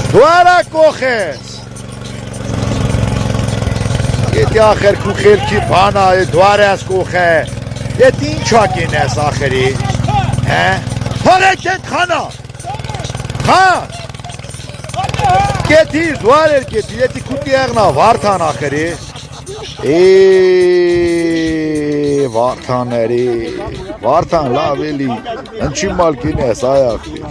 Դուարա կողես Եդի ախեր կու խելքի բանա դուարես կողե Եդ ինչ ակին ես ախերի Հորեք էդ խանա Խան Գետի դուար էր գետի Եդի կուտի եղնա վարդան ախերի Վարդաների Վարդան լավ էլի Ընչի մալքին ես այ ախի